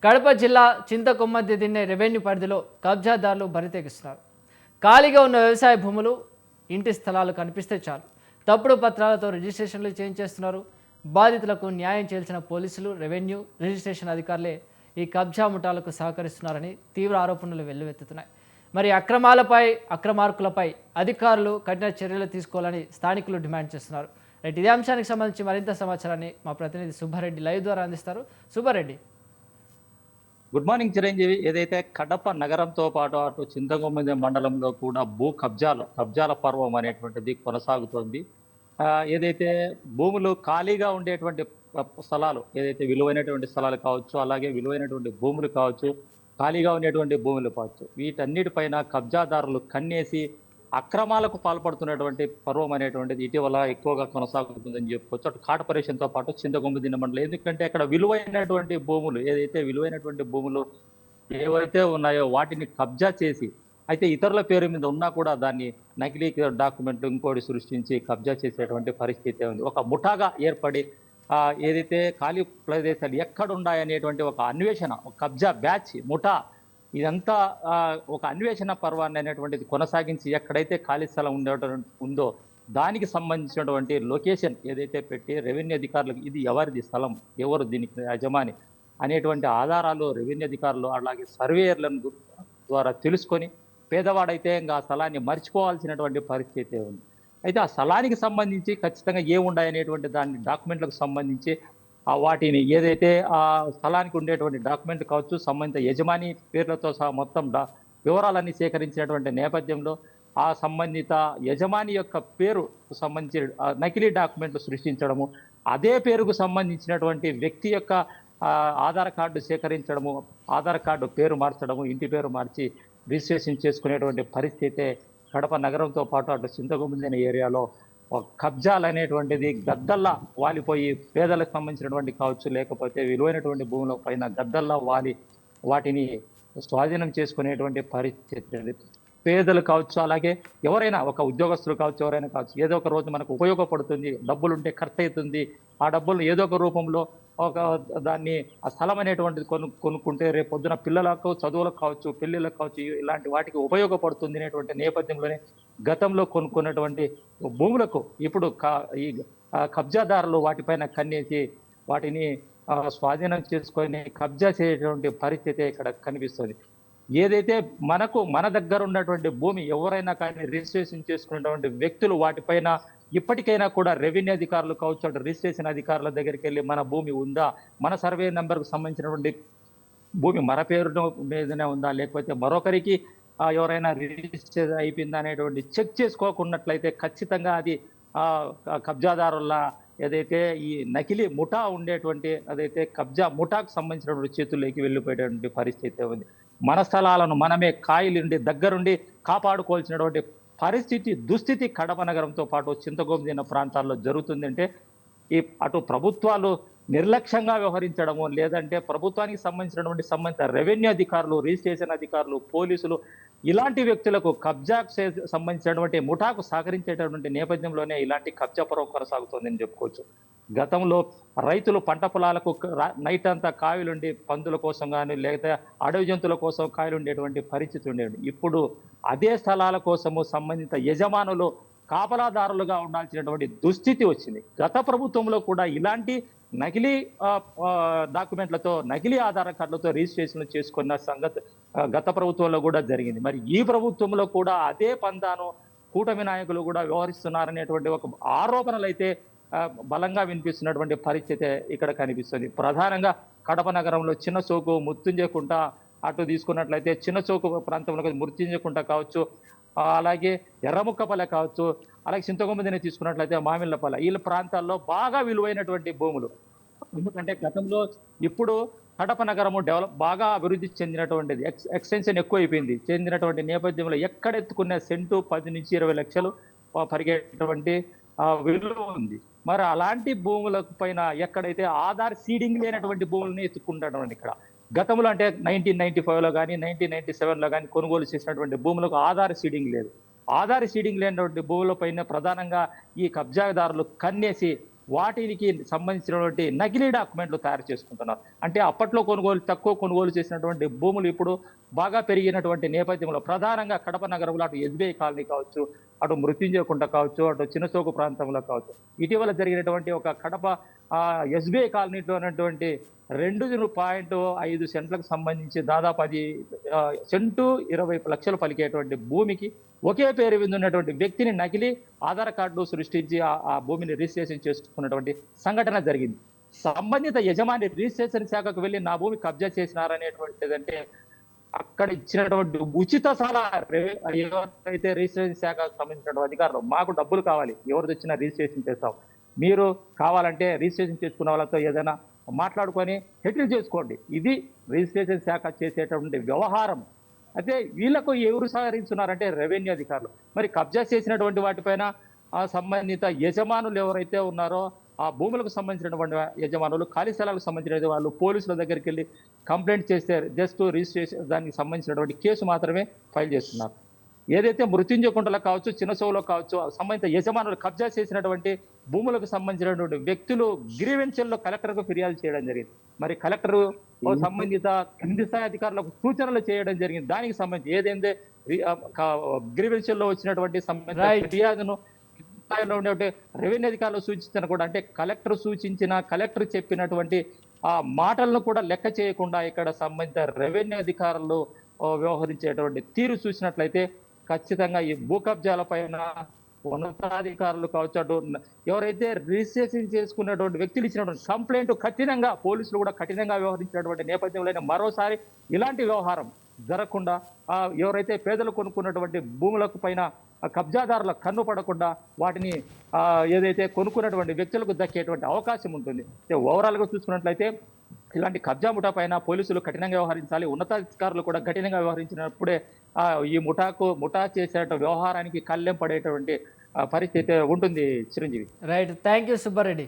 కడప జిల్లా చింతకొమ్మద్ది దిన్నే రెవెన్యూ పరిధిలో కబ్జాదారులు బరితెగిస్తున్నారు. ఖాళీగా ఉన్న వ్యవసాయ భూములు, ఇంటి స్థలాలు కనిపిస్తే చాలు తప్పుడు పత్రాలతో రిజిస్ట్రేషన్లు చేయించేస్తున్నారు. బాధితులకు న్యాయం చేయాల్సిన పోలీసులు, రెవెన్యూ, రిజిస్ట్రేషన్ అధికారులే ఈ కబ్జా ముఠాలకు సహకరిస్తున్నారని తీవ్ర ఆరోపణలు వెల్లువెత్తుతున్నాయి. మరి అక్రమార్కులపై అధికారులు కఠిన చర్యలు తీసుకోవాలని స్థానికులు డిమాండ్ చేస్తున్నారు. రైట్, ఇదే అంశానికి సంబంధించి మరింత సమాచారాన్ని మా ప్రతినిధి సుబ్బారెడ్డి లైవ్ ద్వారా అందిస్తారు. సుబ్బారెడ్డి. Good morning Chiranjeevi. ఏదైతే కడప నగరంతో పాటు అటు చింతకొమ్మిది మండలంలో కూడా భూ కబ్జాల పర్వం అనేటువంటిది కొనసాగుతోంది. ఏదైతే భూములు ఖాళీగా ఉండేటువంటి స్థలాలు, ఏదైతే విలువైనటువంటి స్థలాలు కావచ్చు, అలాగే విలువైనటువంటి భూములు కావచ్చు, ఖాళీగా ఉండేటువంటి భూములు కావచ్చు, వీటన్నిటిపైన కబ్జాదారులు కన్నేసి అక్రమాలకు పాల్పడుతున్నటువంటి పర్వం అనేటువంటిది ఇటీవల ఎక్కువగా కొనసాగుతుందని చెప్పుకోవచ్చు. అటు కార్పొరేషన్తో పాటు చింతకొమ్మిది మండలం. ఎందుకంటే అక్కడ విలువైనటువంటి భూములు, ఏదైతే విలువైనటువంటి భూములు ఏవైతే ఉన్నాయో వాటిని కబ్జా చేసి, అయితే ఇతరుల పేరు మీద ఉన్నా కూడా దాన్ని నకిలీ డాక్యుమెంట్ ఇంకోటి సృష్టించి కబ్జా చేసేటువంటి పరిస్థితి ఉంది. ఒక ముఠాగా ఏర్పడి ఏదైతే ఖాళీ ప్రదేశాలు ఎక్కడున్నాయనేటువంటి ఒక అన్వేషణ, ఒక కబ్జా బ్యాచ్ ముఠా ఇదంతా ఒక అన్వేషణ పర్వాన్ని అనేటువంటిది కొనసాగించి ఎక్కడైతే ఖాళీ స్థలం ఉందో దానికి సంబంధించినటువంటి లొకేషన్ ఏదైతే పెట్టి రెవెన్యూ అధికారులకు ఇది ఎవరిది స్థలం, ఎవరు దీనికి యజమాని అనేటువంటి ఆధారాలు రెవెన్యూ అధికారులు అలాగే సర్వేయర్లను ద్వారా తెలుసుకొని పేదవాడైతే ఇంకా ఆ స్థలాన్ని మర్చిపోవాల్సినటువంటి పరిస్థితి ఉంది. అయితే ఆ స్థలానికి సంబంధించి ఖచ్చితంగా ఏముండాయనేటువంటి దాని డాక్యుమెంట్లకు సంబంధించి వాటిని ఏదైతే ఆ స్థలానికి ఉండేటువంటి డాక్యుమెంట్ కావచ్చు, సంబంధిత యజమాని పేర్లతో సహా మొత్తం వివరాలన్నీ సేకరించినటువంటి నేపథ్యంలో ఆ సంబంధిత యజమాని యొక్క పేరు సంబంధించి నకిలీ డాక్యుమెంట్లు సృష్టించడము, అదే పేరుకు సంబంధించినటువంటి వ్యక్తి యొక్క ఆధార్ కార్డు సేకరించడము, ఆధార్ కార్డు పేరు మార్చడము, ఇంటి పేరు మార్చి రిజిస్ట్రేషన్ చేసుకునేటువంటి పరిస్థితే కడప నగరంతో పాటు అటు చింతకొమ్మిది ఏరియాలో కబ్జాలు అనేటువంటిది గద్దల్లా వాలిపోయి పేదలకు సంబంధించినటువంటి కావచ్చు, లేకపోతే విలువైనటువంటి భూముల పైన గద్దల్లా వాలి వాటిని స్వాధీనం చేసుకునేటువంటి పరిస్థితి. పేదలు కావచ్చు, అలాగే ఎవరైనా ఒక ఉద్యోగస్తులు కావచ్చు, ఎవరైనా కావచ్చు, ఏదో ఒక రోజు మనకు ఉపయోగపడుతుంది, డబ్బులు ఉంటే ఖర్చు అవుతుంది, ఆ డబ్బులు ఏదో ఒక రూపంలో దాన్ని ఆ స్థలం అనేటువంటిది కొనుక్కుంటే రేపు పొద్దున పిల్లలకు చదువులకు కావచ్చు, పెళ్ళిళ్ళకు కావచ్చు, ఇలాంటి వాటికి ఉపయోగపడుతుంది అనేటువంటి నేపథ్యంలోనే గతంలో కొనుక్కున్నటువంటి భూములకు ఇప్పుడు ఈ కబ్జాదారులు వాటిపైన కన్నేసి వాటిని స్వాధీనం చేసుకొని కబ్జా చేసేటువంటి పరిస్థితి ఇక్కడ కనిపిస్తుంది. ఏదైతే మన దగ్గర ఉన్నటువంటి భూమి ఎవరైనా కానీ రిజిస్ట్రేషన్ చేసుకున్నటువంటి వ్యక్తులు వాటిపైన ఇప్పటికైనా కూడా రెవెన్యూ అధికారులు కావచ్చు, అటు రిజిస్ట్రేషన్ అధికారుల దగ్గరికి వెళ్ళి మన భూమి ఉందా, మన సర్వే నెంబర్కు సంబంధించినటువంటి భూమి మన పేరు మీదనే ఉందా, లేకపోతే మరొకరికి ఎవరైనా రిజిస్టర్ అయిపోయిందా అనేటువంటి చెక్ చేసుకోకున్నట్లయితే ఖచ్చితంగా అది కబ్జాదారుల ఏదైతే ఈ నకిలీ ముఠా ఉండేటువంటి అదైతే కబ్జా ముఠాకు సంబంధించినటువంటి చేతుల్లోకి వెళ్ళిపోయేటువంటి పరిస్థితి ఉంది. మన స్థలాలను మనమే కాయలుండి దగ్గరుండి కాపాడుకోవాల్సినటువంటి దుస్థితి కడప నగరంతో పాటు చింతకొమ్మిది ప్రాంతాల్లో జరుగుతుందంటే అటు ప్రభుత్వాలు నిర్లక్ష్యంగా వ్యవహరించడము, లేదంటే ప్రభుత్వానికి సంబంధిత రెవెన్యూ అధికారులు, రిజిస్ట్రేషన్ అధికారులు, పోలీసులు ఇలాంటి వ్యక్తులకు కబ్జాకు సంబంధించినటువంటి ముఠాకు సహకరించేటటువంటి నేపథ్యంలోనే ఇలాంటి కబ్జా పర్వం కొనసాగుతోందని చెప్పుకోవచ్చు. గతంలో రైతులు పంట పొలాలకు నైట్ అంతా కాయలుండి పందుల కోసం కానీ లేకపోతే అడవి జంతువుల కోసం కాయలు ఉండేటువంటి పరిస్థితి ఉండేది. ఇప్పుడు అదే స్థలాల కోసము సంబంధిత యజమానులు కాపలాదారులుగా ఉండాల్సినటువంటి దుస్థితి వచ్చింది. గత ప్రభుత్వంలో కూడా ఇలాంటి నకిలీ డాక్యుమెంట్లతో, నకిలీ ఆధార్ కార్డులతో రిజిస్ట్రేషన్లు చేసుకున్న సంగతి గత ప్రభుత్వంలో కూడా జరిగింది. మరి ఈ ప్రభుత్వంలో కూడా అదే పందాను కూటమి నాయకులు కూడా వ్యవహరిస్తున్నారనేటువంటి ఒక ఆరోపణలు అయితే బలంగా వినిపిస్తున్నటువంటి పరిస్థితి ఇక్కడ కనిపిస్తుంది. ప్రధానంగా కడప నగరంలో చిన్న చౌకు, ముత్తుంజకుంట అటు తీసుకున్నట్లయితే చిన్న చౌకు ప్రాంతంలో ముత్తుంజకుంట కావచ్చు, అలాగే ఎర్రముక్కపల్లె కావచ్చు, అలాగే చింతకొమ్మిదిని తీసుకున్నట్లయితే మామిళ్ళపల్లె, ఈ ప్రాంతాల్లో బాగా విలువైనటువంటి భూములు. ఎందుకంటే గతంలో ఇప్పుడు కడప నగరము బాగా అభివృద్ధి చెందినటువంటిది, ఎక్స్టెన్షన్ ఎక్కువైపోయింది. చెందినటువంటి నేపథ్యంలో ఎక్కడెత్తుకున్న సెంటు 10 నుంచి 20 లక్షలు పరిగేటువంటి విలువ ఉంది. మరి అలాంటి భూముల పైన ఎక్కడైతే ఆధార్ సీడింగ్ లేనటువంటి భూములని ఎత్తుకుంటున్నాడు ఇక్కడ. గతంలో అంటే 1995లో కానీ 1997లో కానీ కొనుగోలు చేసినటువంటి భూములకు ఆధార్ సీడింగ్ లేదు. ఆధార్ సీడింగ్ లేనటువంటి భూముల పైన ప్రధానంగా ఈ కబ్జాదారులు కన్నేసి వాటికి సంబంధించినటువంటి నకిలీ డాక్యుమెంట్లు తయారు చేసుకుంటున్నారు. అంటే అప్పట్లో తక్కువ కొనుగోలు చేసినటువంటి భూములు ఇప్పుడు బాగా పెరిగినటువంటి నేపథ్యంలో ప్రధానంగా కడప నగరంలో అటు ఎస్బీఐ కాలనీ కావచ్చు, అటు మృత్యుంజయ కుంట కావచ్చు, అటు చిన్నచోకు ప్రాంతంలో కావచ్చు. ఇటీవల జరిగినటువంటి ఒక కడప ఎస్బీఐ కాలనీలో ఉన్నటువంటి 2.5 సెంట్లకు సంబంధించి దాదాపు అది సెంటు 20 లక్షలు పలికేటువంటి భూమికి ఒకే పేరు మీద ఉన్నటువంటి వ్యక్తిని నకిలీ ఆధార్ కార్డు సృష్టించి ఆ భూమిని రిజిస్ట్రేషన్ చేసుకున్నటువంటి సంఘటన జరిగింది. సంబంధిత యజమాని రిజిస్ట్రేషన్ శాఖకు వెళ్ళి నా భూమి కబ్జా చేసినారనేటువంటిదంటే అక్కడ ఇచ్చినటువంటి ఉచిత సలహా ఎవరైతే రిజిస్ట్రేషన్ శాఖకు సంబంధించిన అధికారులు, మాకు డబ్బులు కావాలి, ఎవరిది వచ్చినా రిజిస్ట్రేషన్ చేస్తాం, మీరు కావాలంటే రిజిస్ట్రేషన్ చేసుకున్న వాళ్ళతో ఏదైనా మాట్లాడుకొని సెటిల్ చేసుకోండి. ఇది రిజిస్ట్రేషన్ శాఖ చేసేటువంటి వ్యవహారం. అయితే వీళ్ళకు ఎవరు సహకరిస్తున్నారంటే రెవెన్యూ అధికారులు. మరి కబ్జా చేసినటువంటి వాటిపైన సంబంధిత యజమానులు ఎవరైతే ఉన్నారో ఆ భూములకు సంబంధించినటువంటి యజమానులు, ఖాళీ స్థలాలకు సంబంధించిన వాళ్ళు పోలీసుల దగ్గరికి వెళ్ళి కంప్లైంట్ చేస్తే జస్ట్ రిజిస్ట్రేషన్ దానికి సంబంధించినటువంటి కేసు మాత్రమే ఫైల్ చేస్తున్నారు. ఏదైతే మృత్యుంజయ కుంటలో కావచ్చు, చిన్న చెవులో కావచ్చు, సంబంధిత యజమానులు కబ్జా చేసినటువంటి భూములకు సంబంధించినటువంటి వ్యక్తులు గ్రీవెన్షియల్లో కలెక్టర్కు ఫిర్యాదు చేయడం జరిగింది. మరి కలెక్టర్ సంబంధిత కింది స్థాయి అధికారులకు సూచనలు చేయడం జరిగింది. దానికి సంబంధించి ఏదైతే గ్రీవెన్షియల్లో వచ్చినటువంటి సంబంధిత ఫిర్యాదును స్థాయిలో ఉండేటువంటి రెవెన్యూ అధికారులు సూచించిన కూడా, అంటే కలెక్టర్ సూచించిన, కలెక్టర్ చెప్పినటువంటి ఆ మాటలను కూడా లెక్క చేయకుండా ఇక్కడ సంబంధిత రెవెన్యూ అధికారులు వ్యవహరించేటువంటి తీరు చూసినట్లయితే ఖచ్చితంగా ఈ భూ కబ్జాల పైన ఉన్నతాధికారులు కావచ్చు, అటు ఎవరైతే రిజిస్ట్రేషన్ చేసుకున్నటువంటి వ్యక్తులు ఇచ్చినటువంటి కంప్లైంట్ కఠినంగా పోలీసులు కూడా కఠినంగా వ్యవహరించినటువంటి నేపథ్యంలో మరోసారి ఇలాంటి వ్యవహారం జరగకుండా ఎవరైతే పేదలు కొనుక్కున్నటువంటి భూములకు పైన కబ్జాదారుల కన్ను పడకుండా వాటిని ఏదైతే కొనుక్కున్నటువంటి వ్యక్తులకు దక్కేటువంటి అవకాశం ఉంటుంది. ఓవరాల్గా చూసుకున్నట్లయితే ఇలాంటి కబ్జా ముఠా పైన పోలీసులు కఠినంగా వ్యవహరించాలి. ఉన్నతాధికారులు కూడా కఠినంగా వ్యవహరించినప్పుడే ఈ ముఠా చేసే వ్యవహారానికి కళ్ళెం పడేటువంటి పరిస్థితి ఉంటుంది. Chiranjeevi. Right, thank you Subbareddy.